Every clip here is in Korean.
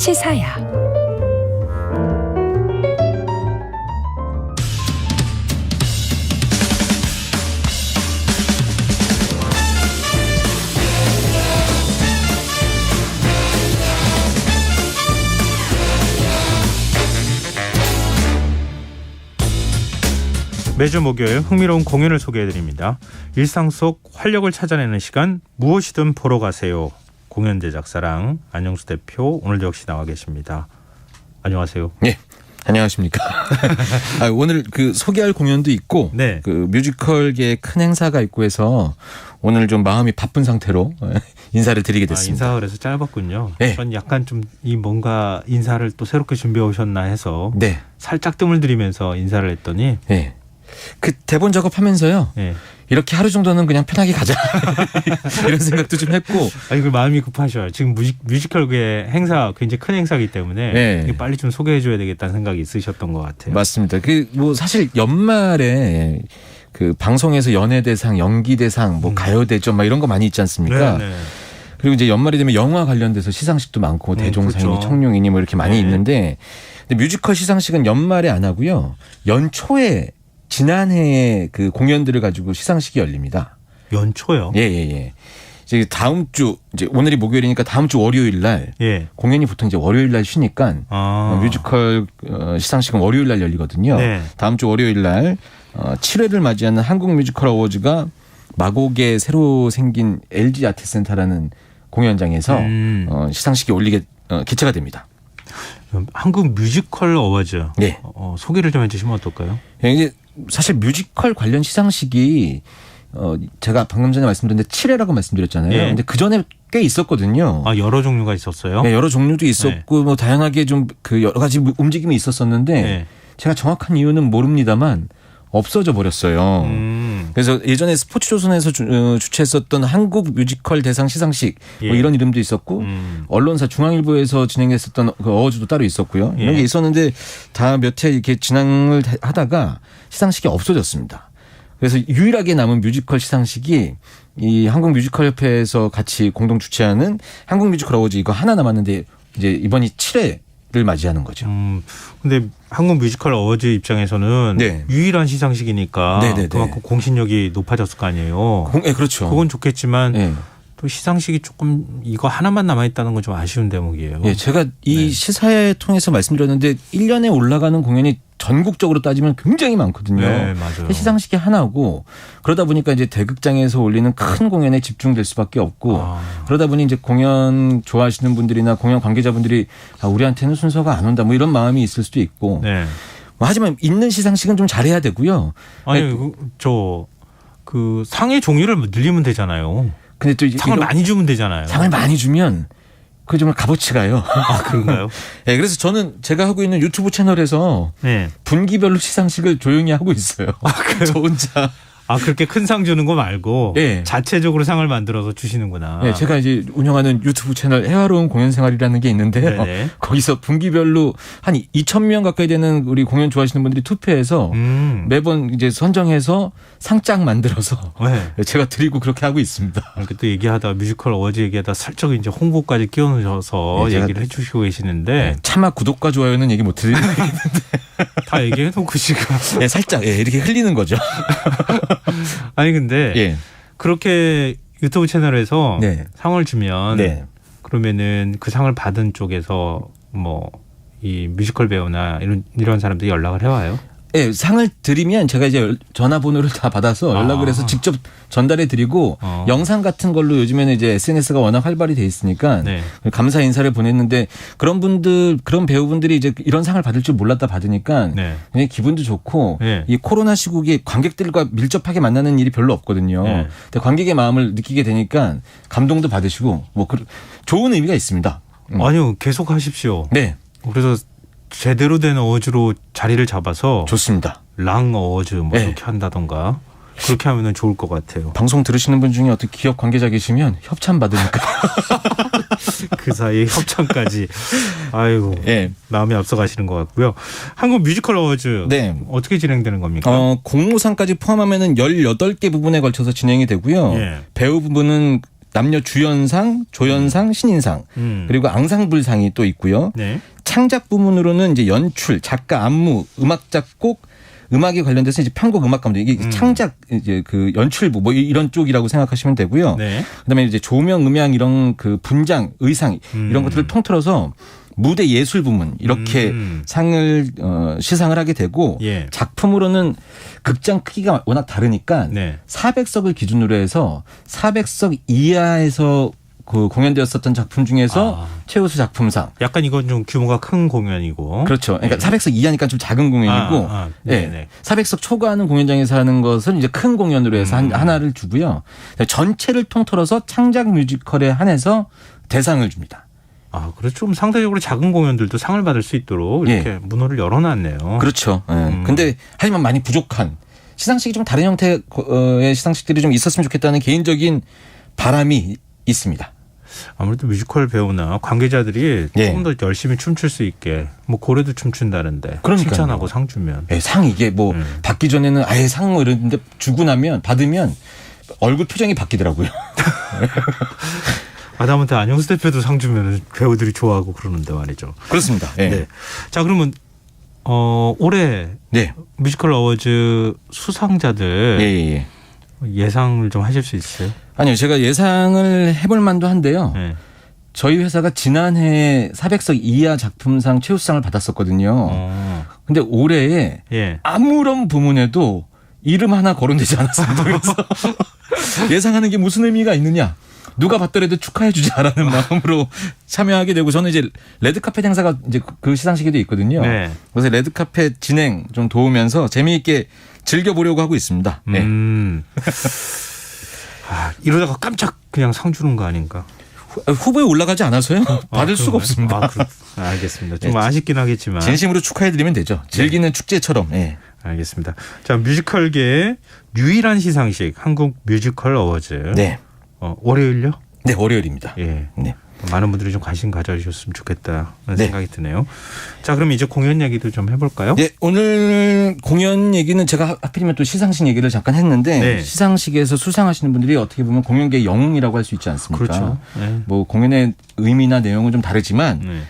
시사야. 매주 목요일 흥미로운 공연을 소개해드립니다. 일상 속 활력을 찾아내는 시간, 무엇이든 보러 가세요. 공연 제작사랑 안영수 대표 오늘도 역시 나와 계십니다. 안녕하세요. 예, 안녕하십니까. 오늘 그 소개할 공연도 있고, 네. 그 뮤지컬계의 큰 행사가 있고 해서 오늘 좀 마음이 바쁜 상태로 인사를 드리게 됐습니다. 인사가 그래서 짧았군요. 네. 전 약간 좀 이 뭔가 인사를 또 새롭게 준비해 오셨나 해서 네, 살짝 뜸을 들이면서 인사를 했더니 네. 그 대본 작업하면서요. 네. 이렇게 하루 정도는 그냥 편하게 가자 이런 생각도 좀 했고. 아니, 그 마음이 급하셔요. 지금 뮤지컬계 행사 굉장히 큰 행사이기 때문에 네. 이거 빨리 좀 소개해줘야 되겠다는 생각이 있으셨던 것 같아요. 맞습니다. 그 뭐 사실 연말에 그 방송에서 연예대상, 연기대상, 뭐 가요대전 막 이런 거 많이 있지 않습니까? 네, 네. 그리고 이제 연말이 되면 영화 관련돼서 시상식도 많고 대종상이니 그렇죠. 청룡이니 뭐 이렇게 많이 네. 있는데, 근데 뮤지컬 시상식은 연말에 안 하고요. 연초에 지난해의 그 공연들을 가지고 시상식이 열립니다. 연초요? 예. 이제 다음 주, 이제 오늘이 목요일이니까 다음 주 월요일 날 예. 공연이 보통 이제 월요일 날 쉬니까 뮤지컬 시상식은 월요일 날 열리거든요. 네. 다음 주 월요일 날 7회를 맞이하는 한국 뮤지컬 어워즈가 마곡에 새로 생긴 LG 아트센터라는 공연장에서 시상식이 개최가 됩니다. 한국 뮤지컬 어워즈. 네. 소개를 좀 해주시면 어떨까요? 이게 사실 뮤지컬 관련 시상식이 제가 방금 전에 말씀드렸는데 7회라고 말씀드렸잖아요. 예. 근데 그 전에 꽤 있었거든요. 아, 여러 종류가 있었어요? 네, 여러 종류도 있었고 뭐 다양하게 좀 그 여러 가지 움직임이 있었었는데 네. 제가 정확한 이유는 모릅니다만 없어져 버렸어요. 그래서 예전에 스포츠조선에서 주최했었던 한국 뮤지컬 대상 시상식 뭐 예. 이런 이름도 있었고 언론사 중앙일보에서 진행했었던 그 어워즈도 따로 있었고요. 이런 게 있었는데 다 몇 해 이렇게 진행을 하다가 시상식이 없어졌습니다. 그래서 유일하게 남은 뮤지컬 시상식이 이 한국 뮤지컬 협회에서 같이 공동 주최하는 한국 뮤지컬 어워즈 이거 하나 남았는데 이제 이번이 7회를 맞이하는 거죠. 근데 한국 뮤지컬 어워즈 입장에서는 네. 유일한 시상식이니까 네네네. 그만큼 공신력이 높아졌을 거 아니에요. 네, 그렇죠. 그건 좋겠지만 네. 또 시상식이 조금 이거 하나만 남아있다는 건 좀 아쉬운 대목이에요. 예, 제가 이 시사회 통해서 말씀드렸는데 1년에 올라가는 공연이 전국적으로 따지면 굉장히 많거든요. 네, 맞아요. 시상식이 하나고 그러다 보니까 이제 대극장에서 올리는 큰 공연에 집중될 수밖에 없고 그러다 보니 이제 공연 좋아하시는 분들이나 공연 관계자분들이 우리한테는 순서가 안 온다 뭐 이런 마음이 있을 수도 있고 네. 뭐 하지만 있는 시상식은 좀 잘해야 되고요. 아니, 그 상의 종류를 늘리면 되잖아요. 근데 또 상을 많이 주면 되잖아요. 상을 많이 주면 그 정말 값어치 가요. 아, 그런가요? 네, 그래서 저는 제가 하고 있는 유튜브 채널에서 네. 분기별로 시상식을 조용히 하고 있어요. 저 혼자. 아, 그렇게 큰 상 주는 거 말고 네. 자체적으로 상을 만들어서 주시는구나. 네, 제가 이제 운영하는 유튜브 채널 해화로운 공연 생활이라는 게 있는데요. 네네. 거기서 분기별로 한 2,000명 가까이 되는 우리 공연 좋아하시는 분들이 투표해서 매번 이제 선정해서 상장 만들어서 네. 제가 드리고 그렇게 하고 있습니다. 이렇게 또 얘기하다 뮤지컬 어워즈 얘기하다 살짝 이제 홍보까지 끼워넣으셔서 네, 제가 얘기를 해주시고 계시는데 차마 구독과 좋아요는 얘기 못 드리는데 다 얘기해놓고 지금 네, 살짝 이렇게 흘리는 거죠. 아니 근데 예. 그렇게 유튜브 채널에서 네. 상을 주면 네. 그러면은 그 상을 받은 쪽에서 뭐 이 뮤지컬 배우나 이런 사람들이 연락을 해와요? 네, 상을 드리면 제가 이제 전화번호를 다 받아서 연락을 해서 직접 전달해 드리고 영상 같은 걸로 요즘에는 이제 SNS가 워낙 활발히 돼 있으니까 네. 감사 인사를 보냈는데 그런 배우분들이 이제 이런 상을 받을 줄 몰랐다 받으니까 네. 굉장히 기분도 좋고 네. 이 코로나 시국에 관객들과 밀접하게 만나는 일이 별로 없거든요. 네. 근데 관객의 마음을 느끼게 되니까 감동도 받으시고 뭐 좋은 의미가 있습니다. 아니요, 계속 하십시오. 네. 그래서 제대로 된 어워즈로 자리를 잡아서 좋습니다. 랑 어워즈 뭐 네. 이렇게 한다던가 그렇게 하면은 좋을 것 같아요. 방송 들으시는 분 중에 어떤 기업 관계자 계시면 협찬 받으니까. 그 사이에 협찬까지. 아이고. 예. 마음이 앞서가시는 것 같고요. 한국 뮤지컬 어워즈 네. 어떻게 진행되는 겁니까? 공모상까지 포함하면은 18개 부분에 걸쳐서 진행이 되고요. 예. 배우 부분은 남녀 주연상, 조연상, 신인상 그리고 앙상블상이 또 있고요. 네. 창작 부문으로는 이제 연출, 작가, 안무, 음악 작곡, 음악에 관련돼서 이제 편곡 음악 감독 이게 창작 이제 그 연출부 뭐 이런 쪽이라고 생각하시면 되고요. 네. 그다음에 이제 조명, 음향 이런 그 분장, 의상 이런 것들을 통틀어서 무대 예술 부문 이렇게 상을 시상을 하게 되고 예. 작품으로는 극장 크기가 워낙 다르니까 네. 400석을 기준으로 해서 400석 이하에서 그 공연되었었던 작품 중에서 최우수 작품상. 약간 이건 좀 규모가 큰 공연이고. 그렇죠. 그러니까 400석 이하니까 좀 작은 공연이고, 네. 400석 초과하는 공연장에서 하는 것은 이제 큰 공연으로 해서 하나를 주고요. 전체를 통틀어서 창작 뮤지컬에 한해서 대상을 줍니다. 아, 그렇죠. 좀 상대적으로 작은 공연들도 상을 받을 수 있도록 이렇게 문호를 열어놨네요. 그렇죠. 근데 하지만 많이 부족한 시상식이 좀 다른 형태의 시상식들이 좀 있었으면 좋겠다는 개인적인 바람이 있습니다. 아무래도 뮤지컬 배우나 관계자들이 조금 더 열심히 춤출 수 있게 뭐 고래도 춤춘다는데 그러니까요. 칭찬하고 상 주면 상 이게 뭐 받기 전에는 아예 상 뭐 이러는데 주고 나면 받으면 얼굴 표정이 바뀌더라고요. 하다못해 안영수 대표도 상 주면 배우들이 좋아하고 그러는데 말이죠. 그렇습니다. 네. 자, 그러면 올해 뮤지컬 어워즈 수상자들 예상을 좀 하실 수 있어요? 아니요. 제가 예상을 해볼 만도 한데요. 저희 회사가 지난해 400석 이하 작품상 최우수상을 받았었거든요. 근데 올해에 아무런 부문에도 이름 하나 거론되지 않았습니다. 그래서 예상하는 게 무슨 의미가 있느냐. 누가 받더라도 축하해 주자라는 마음으로 참여하게 되고 저는 이제 레드카펫 행사가 이제 그 시상식에도 있거든요. 그래서 레드카펫 진행 좀 도우면서 재미있게 즐겨보려고 하고 있습니다. 이러다가 깜짝 그냥 상 주는 거 아닌가? 후보에 올라가지 않아서요. 받을 수가 없습니다. 알겠습니다. 좀 아쉽긴 하겠지만. 진심으로 축하해드리면 되죠. 즐기는 축제처럼. 알겠습니다. 자, 뮤지컬계의 유일한 시상식 한국 뮤지컬 어워즈. 월요일요? 네, 월요일입니다. 많은 분들이 좀 관심 가져주셨으면 좋겠다는 생각이 드네요. 자, 그럼 이제 공연 얘기도 좀 해볼까요? 네, 오늘 공연 얘기는 제가 하필이면 또 시상식 얘기를 잠깐 했는데 시상식에서 수상하시는 분들이 어떻게 보면 공연계의 영웅이라고 할 수 있지 않습니까? 그렇죠. 뭐 공연의 의미나 내용은 좀 다르지만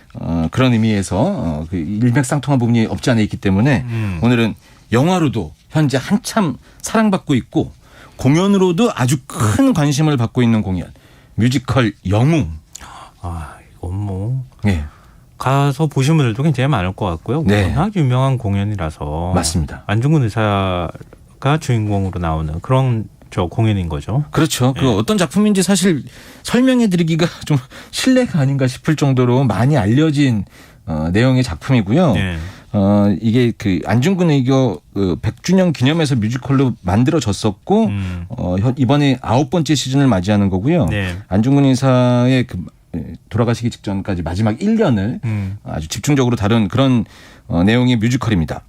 그런 의미에서 그 일맥상통한 부분이 없지 않아 있기 때문에 오늘은 영화로도 현재 한참 사랑받고 있고 공연으로도 아주 큰 관심을 받고 있는 공연 뮤지컬 영웅. 이건 뭐 가서 보신 분들도 굉장히 많을 것 같고요. 워낙 유명한 공연이라서 맞습니다. 안중근 의사가 주인공으로 나오는 그런 공연인 거죠. 그렇죠. 그 어떤 작품인지 사실 설명해드리기가 좀 실례가 아닌가 싶을 정도로 많이 알려진 내용의 작품이고요. 이게 그 안중근 의교 100주년 기념해서 뮤지컬로 만들어졌었고 이번에 9번째 시즌을 맞이하는 거고요. 안중근 의사의 그 돌아가시기 직전까지 마지막 1년을 아주 집중적으로 다룬 그런 내용의 뮤지컬입니다.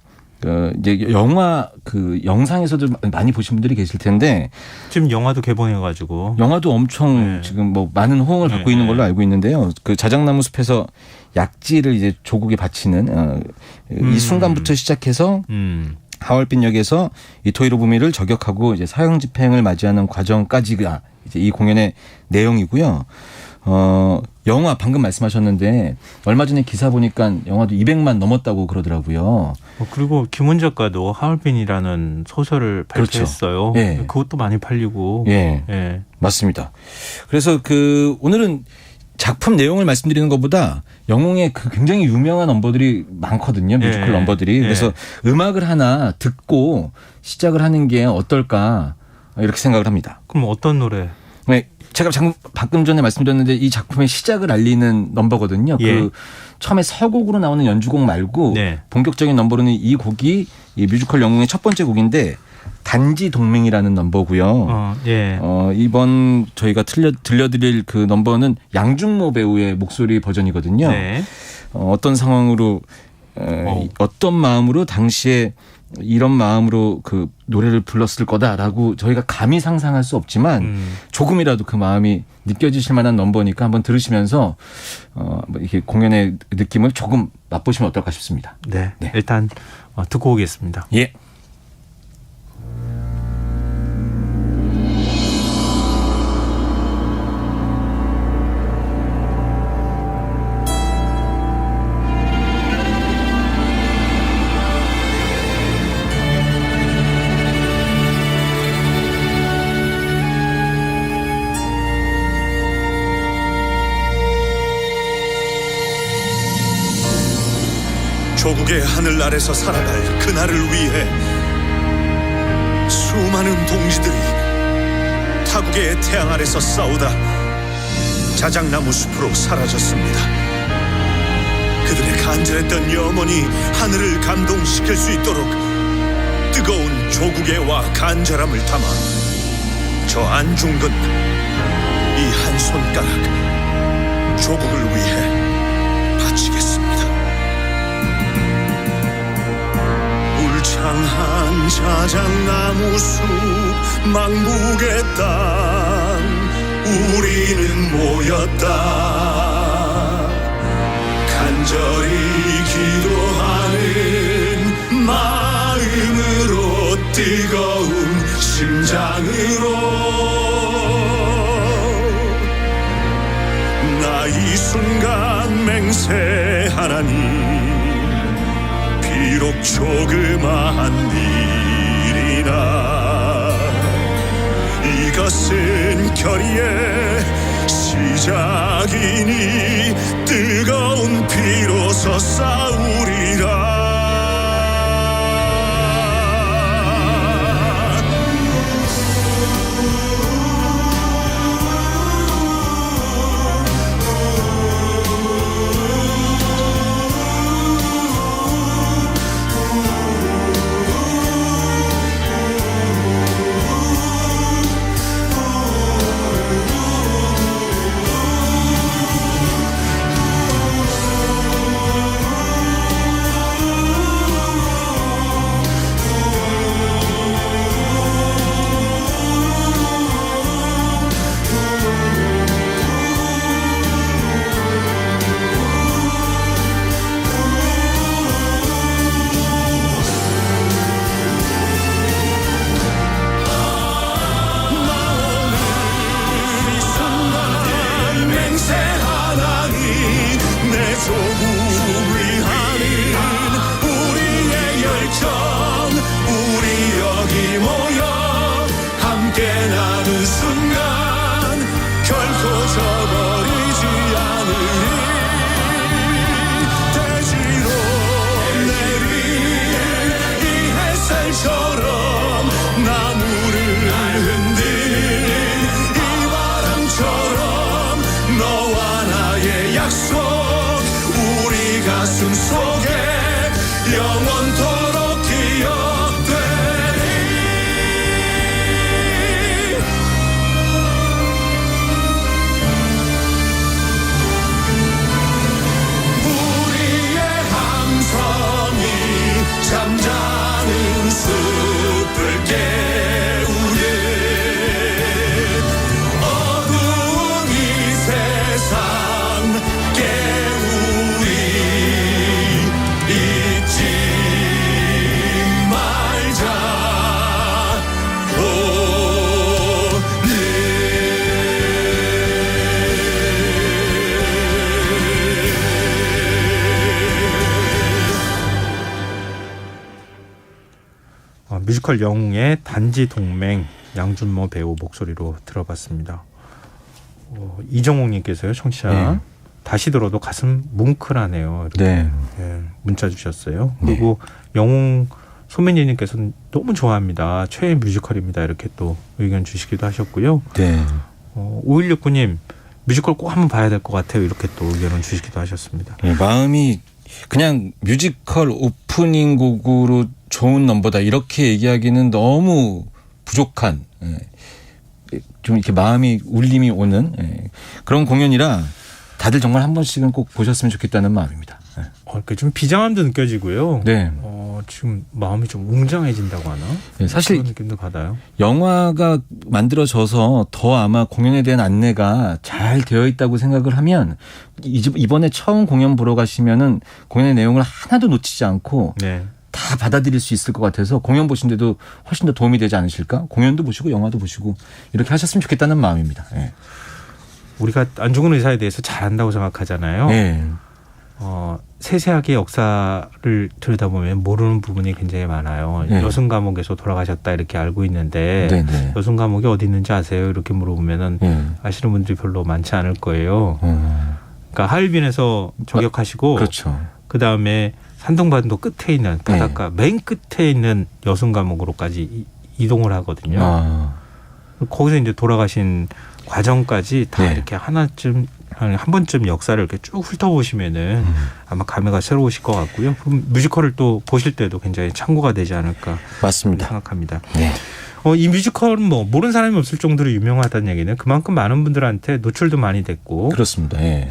이제 영화 그 영상에서도 많이 보신 분들이 계실 텐데 지금 영화도 개봉해가지고 영화도 엄청 지금 뭐 많은 호응을 받고 있는 걸로 알고 있는데요. 그 자작나무 숲에서 약지를 이제 조국에 바치는 이 순간부터 시작해서 하얼빈역에서 이토히로 부미를 저격하고 이제 사형 집행을 맞이하는 과정까지가 이제 이 공연의 내용이고요. 영화 방금 말씀하셨는데 얼마 전에 기사 보니까 영화도 200만 넘었다고 그러더라고요. 그리고 김훈 작가도 하얼빈이라는 소설을 발표했어요. 그렇죠. 그것도 많이 팔리고. 맞습니다. 그래서 그 오늘은 작품 내용을 말씀드리는 것보다 영웅의 그 굉장히 유명한 넘버들이 많거든요. 뮤지컬 넘버들이. 그래서 음악을 하나 듣고 시작을 하는 게 어떨까 이렇게 생각을 합니다. 그럼 어떤 노래? 제가 방금 전에 말씀드렸는데 이 작품의 시작을 알리는 넘버거든요. 그 처음에 서곡으로 나오는 연주곡 말고 본격적인 넘버로는 이 곡이 이 뮤지컬 영웅의 첫 번째 곡인데 단지 동맹이라는 넘버고요. 이번 저희가 들려드릴 그 넘버는 양준모 배우의 목소리 버전이거든요. 어떤 상황으로 어떤 마음으로 당시에 이런 마음으로 그 노래를 불렀을 거다라고 저희가 감히 상상할 수 없지만 조금이라도 그 마음이 느껴지실 만한 넘버니까 한번 들으시면서 이렇게 공연의 느낌을 조금 맛보시면 어떨까 싶습니다. 일단 듣고 오겠습니다. 조국의 하늘 아래서 살아갈 그날을 위해 수많은 동지들이 타국의 태양 아래서 싸우다 자작나무 숲으로 사라졌습니다. 그들의 간절했던 영혼이 하늘을 감동시킬 수 있도록 뜨거운 조국의 와 간절함을 담아 저 안중근 이 한 손가락 조국을 위해 바치겠습니다. 울창한 자작나무 숲 망국의 땅 우리는 모였다. 간절히 기도하는 마음으로 뜨거운 심장으로 나 이 순간 맹세하나니 비록 조그마한 일이나 이것은 결의의 시작이니 뜨거운 피로서 싸우리라. 가슴 속에 영원토록 기억되리. 우리의 함성이 잠자는 숲을 깨우는 어두운 이 세상 뮤지컬 영웅의 단지 동맹 양준모 배우 목소리로 들어봤습니다. 이정옥님께서요, 청취자 다시 들어도 가슴 뭉클하네요. 이렇게 문자 주셨어요. 그리고 영웅 소매니님께서는 너무 좋아합니다. 최애 뮤지컬입니다. 이렇게 또 의견 주시기도 하셨고요. 5169님 뮤지컬 꼭 한번 봐야 될 것 같아요. 이렇게 또 의견을 주시기도 하셨습니다. 마음이 그냥 뮤지컬 오프닝 곡으로 좋은 넘버다 이렇게 얘기하기는 너무 부족한, 좀 이렇게 마음이 울림이 오는 그런 공연이라 다들 정말 한 번씩은 꼭 보셨으면 좋겠다는 마음입니다. 이렇게 좀 비장함도 느껴지고요. 네. 지금 마음이 좀 웅장해진다고 하나? 사실 그런 느낌도 받아요. 영화가 만들어져서 더 아마 공연에 대한 안내가 잘 되어 있다고 생각을 하면 이번에 처음 공연 보러 가시면은 공연의 내용을 하나도 놓치지 않고 다 받아들일 수 있을 것 같아서 공연 보신데도 훨씬 더 도움이 되지 않으실까? 공연도 보시고 영화도 보시고 이렇게 하셨으면 좋겠다는 마음입니다. 우리가 안중근 의사에 대해서 잘 안다고 생각하잖아요. 세세하게 역사를 들여다보면 모르는 부분이 굉장히 많아요. 여승 감옥에서 돌아가셨다 이렇게 알고 있는데 여승 감옥이 어디 있는지 아세요? 이렇게 물어보면은 아시는 분들이 별로 많지 않을 거예요. 그러니까 하얼빈에서 저격하시고 그렇죠. 그다음에 산둥반도 끝에 있는 바닷가 맨 끝에 있는 여순 감옥으로까지 이동을 하거든요. 거기서 이제 돌아가신 과정까지 다 이렇게 하나쯤 한 번쯤 역사를 이렇게 쭉 훑어보시면은 아마 감회가 새로우실 것 같고요. 그럼 뮤지컬을 또 보실 때도 굉장히 참고가 되지 않을까 맞습니다. 생각합니다. 네. 이 뮤지컬은 뭐 모르는 사람이 없을 정도로 유명하다는 얘기는 그만큼 많은 분들한테 노출도 많이 됐고 그렇습니다. 예.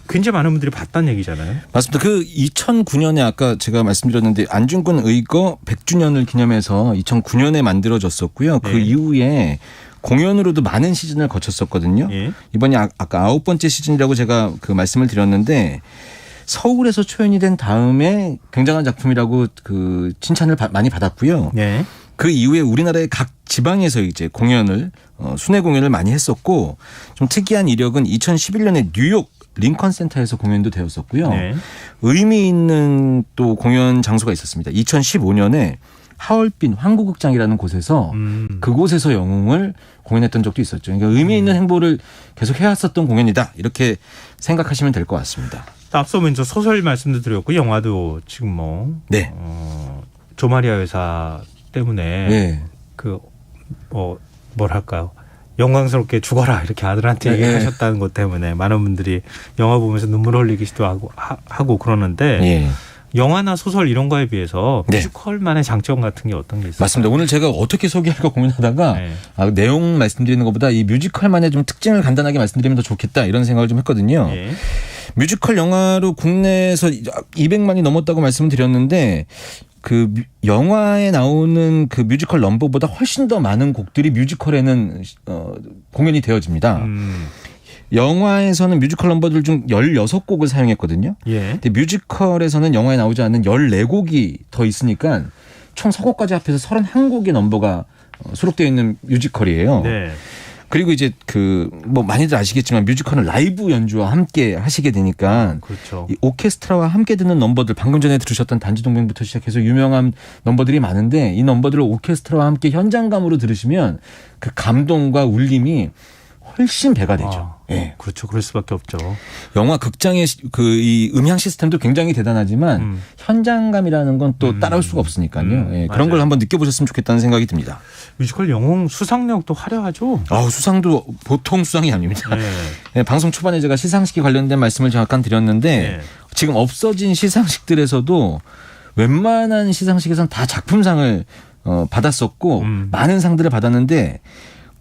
굉장히 많은 분들이 봤다는 얘기잖아요. 맞습니다. 그 2009년에 아까 제가 말씀드렸는데 안중근 의거 100주년을 기념해서 2009년에 만들어졌었고요. 그 이후에 공연으로도 많은 시즌을 거쳤었거든요. 이번이 아까 9번째 시즌이라고 제가 그 말씀을 드렸는데 서울에서 초연이 된 다음에 굉장한 작품이라고 그 칭찬을 많이 받았고요. 그 이후에 우리나라의 각 지방에서 이제 공연을 순회 공연을 많이 했었고 좀 특이한 이력은 2011년에 뉴욕 링컨 센터에서 공연도 되었었고요. 의미 있는 또 공연 장소가 있었습니다. 2015년에 하얼빈 황구극장이라는 곳에서 그곳에서 영웅을 공연했던 적도 있었죠. 그러니까 의미 있는 행보를 계속 해왔었던 공연이다. 이렇게 생각하시면 될 것 같습니다. 앞서 먼저 소설 말씀도 드렸고 영화도 지금 뭐 조마리아 여사 때문에 뭐랄까요. 영광스럽게 죽어라 이렇게 아들한테 얘기하셨다는 것 때문에 많은 분들이 영화 보면서 눈물 흘리기도 하고 그러는데 영화나 소설 이런 거에 비해서 뮤지컬만의 장점 같은 게 어떤 게 있어요? 맞습니다. 오늘 제가 어떻게 소개할까 고민하다가 내용 말씀드리는 것보다 이 뮤지컬만의 좀 특징을 간단하게 말씀드리면 더 좋겠다 이런 생각을 좀 했거든요. 뮤지컬 영화로 국내에서 200만이 넘었다고 말씀을 드렸는데 그 영화에 나오는 그 뮤지컬 넘버보다 훨씬 더 많은 곡들이 뮤지컬에는 공연이 되어집니다. 영화에서는 뮤지컬 넘버들 중 16곡을 사용했거든요. 근데 뮤지컬에서는 영화에 나오지 않는 14곡이 더 있으니까 총 서곡까지 합해서 31곡의 넘버가 수록되어 있는 뮤지컬이에요. 그리고 이제 그 뭐 많이들 아시겠지만 뮤지컬은 라이브 연주와 함께 하시게 되니까 이 오케스트라와 함께 듣는 넘버들 방금 전에 들으셨던 단지동맹부터 시작해서 유명한 넘버들이 많은데 이 넘버들을 오케스트라와 함께 현장감으로 들으시면 그 감동과 울림이 훨씬 배가 되죠. 그렇죠. 그럴 수밖에 없죠. 영화 극장의 그 이 음향 시스템도 굉장히 대단하지만 현장감이라는 건 또 따라올 수가 없으니까요. 그런 걸 한번 느껴보셨으면 좋겠다는 생각이 듭니다. 뮤지컬 영웅 수상력도 화려하죠. 수상도 보통 수상이 아닙니다. 방송 초반에 제가 시상식에 관련된 말씀을 잠깐 드렸는데 지금 없어진 시상식들에서도 웬만한 시상식에서는 다 작품상을 받았었고 많은 상들을 받았는데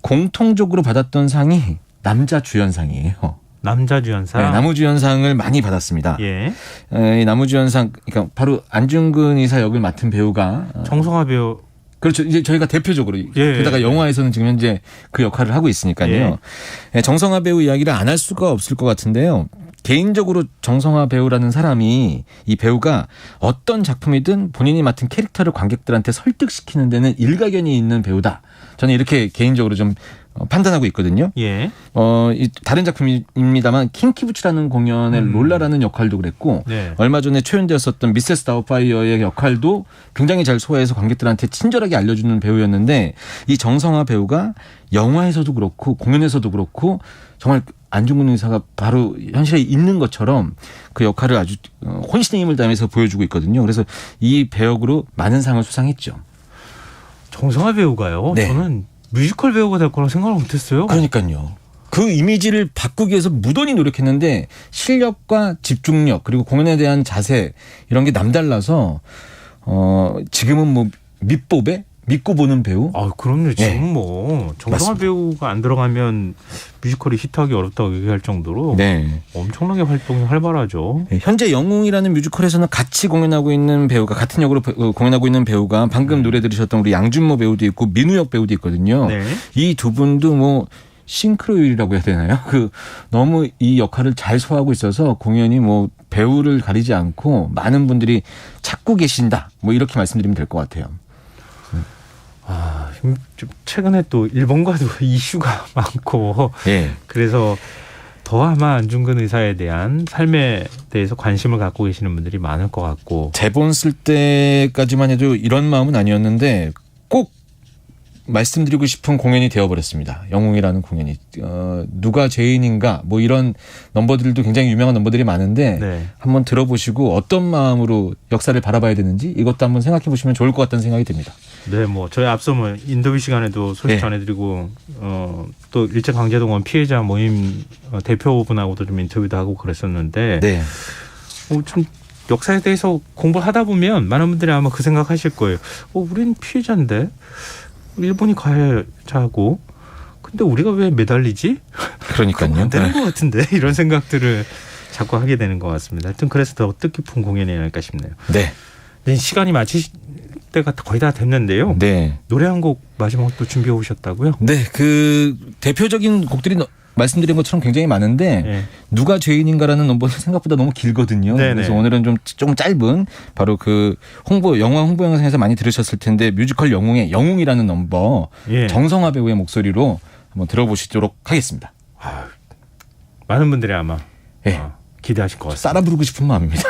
공통적으로 받았던 상이 남자 주연상이에요. 남자 주연상? 남우주연상을 많이 받았습니다. 이 남우주연상, 그러니까 바로 안중근 의사 역을 맡은 배우가 정성화 배우. 그렇죠. 이제 저희가 대표적으로 게다가 영화에서는 지금 현재 그 역할을 하고 있으니까요. 정성화 배우 이야기를 안 할 수가 없을 것 같은데요. 개인적으로 정성화 배우라는 사람이 이 배우가 어떤 작품이든 본인이 맡은 캐릭터를 관객들한테 설득시키는 데는 일가견이 있는 배우다. 저는 이렇게 개인적으로 좀 판단하고 있거든요. 다른 작품입니다만 킹키부츠라는 공연의 롤라라는 역할도 그랬고 얼마 전에 초연되었었던 미세스 다우파이어의 역할도 굉장히 잘 소화해서 관객들한테 친절하게 알려주는 배우였는데 이 정성화 배우가 영화에서도 그렇고 공연에서도 그렇고 정말 안중근 의사가 바로 현실에 있는 것처럼 그 역할을 아주 혼신의 힘을 다하면서 보여주고 있거든요. 그래서 이 배역으로 많은 상을 수상했죠. 정성화 배우가요? 저는 뮤지컬 배우가 될 거라고 생각을 못했어요. 그러니까요. 그 이미지를 바꾸기 위해서 무던히 노력했는데 실력과 집중력 그리고 공연에 대한 자세 이런 게 남달라서 지금은 뭐 밑보배 믿고 보는 배우? 그럼요. 지금 뭐 정성화 배우가 안 들어가면 뮤지컬이 히트하기 어렵다고 얘기할 정도로 엄청나게 활동이 활발하죠. 현재 영웅이라는 뮤지컬에서는 같이 공연하고 있는 배우가 같은 역으로 공연하고 있는 배우가 방금 노래 들으셨던 우리 양준모 배우도 있고 민우혁 배우도 있거든요. 이 두 분도 뭐 싱크로율이라고 해야 되나요? 너무 이 역할을 잘 소화하고 있어서 공연이 뭐 배우를 가리지 않고 많은 분들이 찾고 계신다. 뭐 이렇게 말씀드리면 될 것 같아요. 좀 최근에 또 일본과도 이슈가 많고 그래서 더 아마 안중근 의사에 대한 삶에 대해서 관심을 갖고 계시는 분들이 많을 것 같고 대본 쓸 때까지만 해도 이런 마음은 아니었는데 꼭 말씀드리고 싶은 공연이 되어버렸습니다. 영웅이라는 공연이. 누가 죄인인가 뭐 이런 넘버들도 굉장히 유명한 넘버들이 많은데 네. 한번 들어보시고 어떤 마음으로 역사를 바라봐야 되는지 이것도 한번 생각해 보시면 좋을 것 같다는 생각이 듭니다. 네, 뭐 저희 앞서 뭐 인터뷰 시간에도 소식 네. 전해드리고 또 일제강제동원 피해자 모임 대표분하고도 좀 인터뷰도 하고 그랬었는데 네. 참 역사에 대해서 공부를 하다 보면 많은 분들이 아마 그 생각하실 거예요. 우린 피해자인데 일본이 가해자고 근데 우리가 왜 매달리지? 그러니까요. 안 되는 것 같은데 이런 생각들을 자꾸 하게 되는 것 같습니다. 하여튼 그래서 더 뜻깊은 공연이 아닐까 싶네요. 네. 네, 시간이 마칠 때가 거의 다 됐는데요. 네. 노래 한 곡 마지막으로 또 준비해 오셨다고요? 네. 그 대표적인 곡들이 말씀드린 것처럼 굉장히 많은데 네. 누가 죄인인가라는 넘버는 생각보다 너무 길거든요. 네네. 그래서 오늘은 좀 짧은 바로 그 영화 홍보 영상에서 많이 들으셨을 텐데 뮤지컬 영웅의 영웅이라는 넘버 예. 정성화 배우의 목소리로 한번 들어보시도록 하겠습니다. 많은 분들이 아마 예. 기대하실 것 같습니다. 따라 부르고 싶은 마음입니다.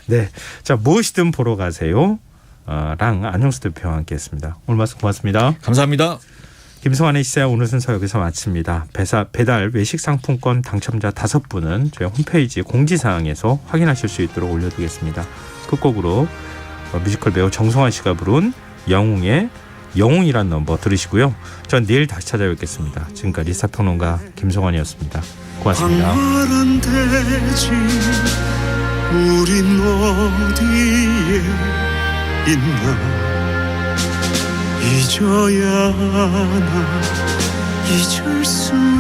네, 자 무엇이든 보러 가세요. 랑 안영수 대표와 함께했습니다. 오늘 말씀 고맙습니다. 감사합니다. 김성환의 시사 오늘 순서 여기서 마칩니다. 배달 외식 상품권 당첨자 5분은 저희 홈페이지 공지사항에서 확인하실 수 있도록 올려두겠습니다. 끝곡으로 뮤지컬 배우 정성환 씨가 부른 영웅의 영웅이란 넘버 들으시고요. 전 내일 다시 찾아뵙겠습니다. 지금까지 리사평론가 김성환이었습니다. 고맙습니다. 광활한 대지 우린 어디에 있나 잊어야 하나 잊을 수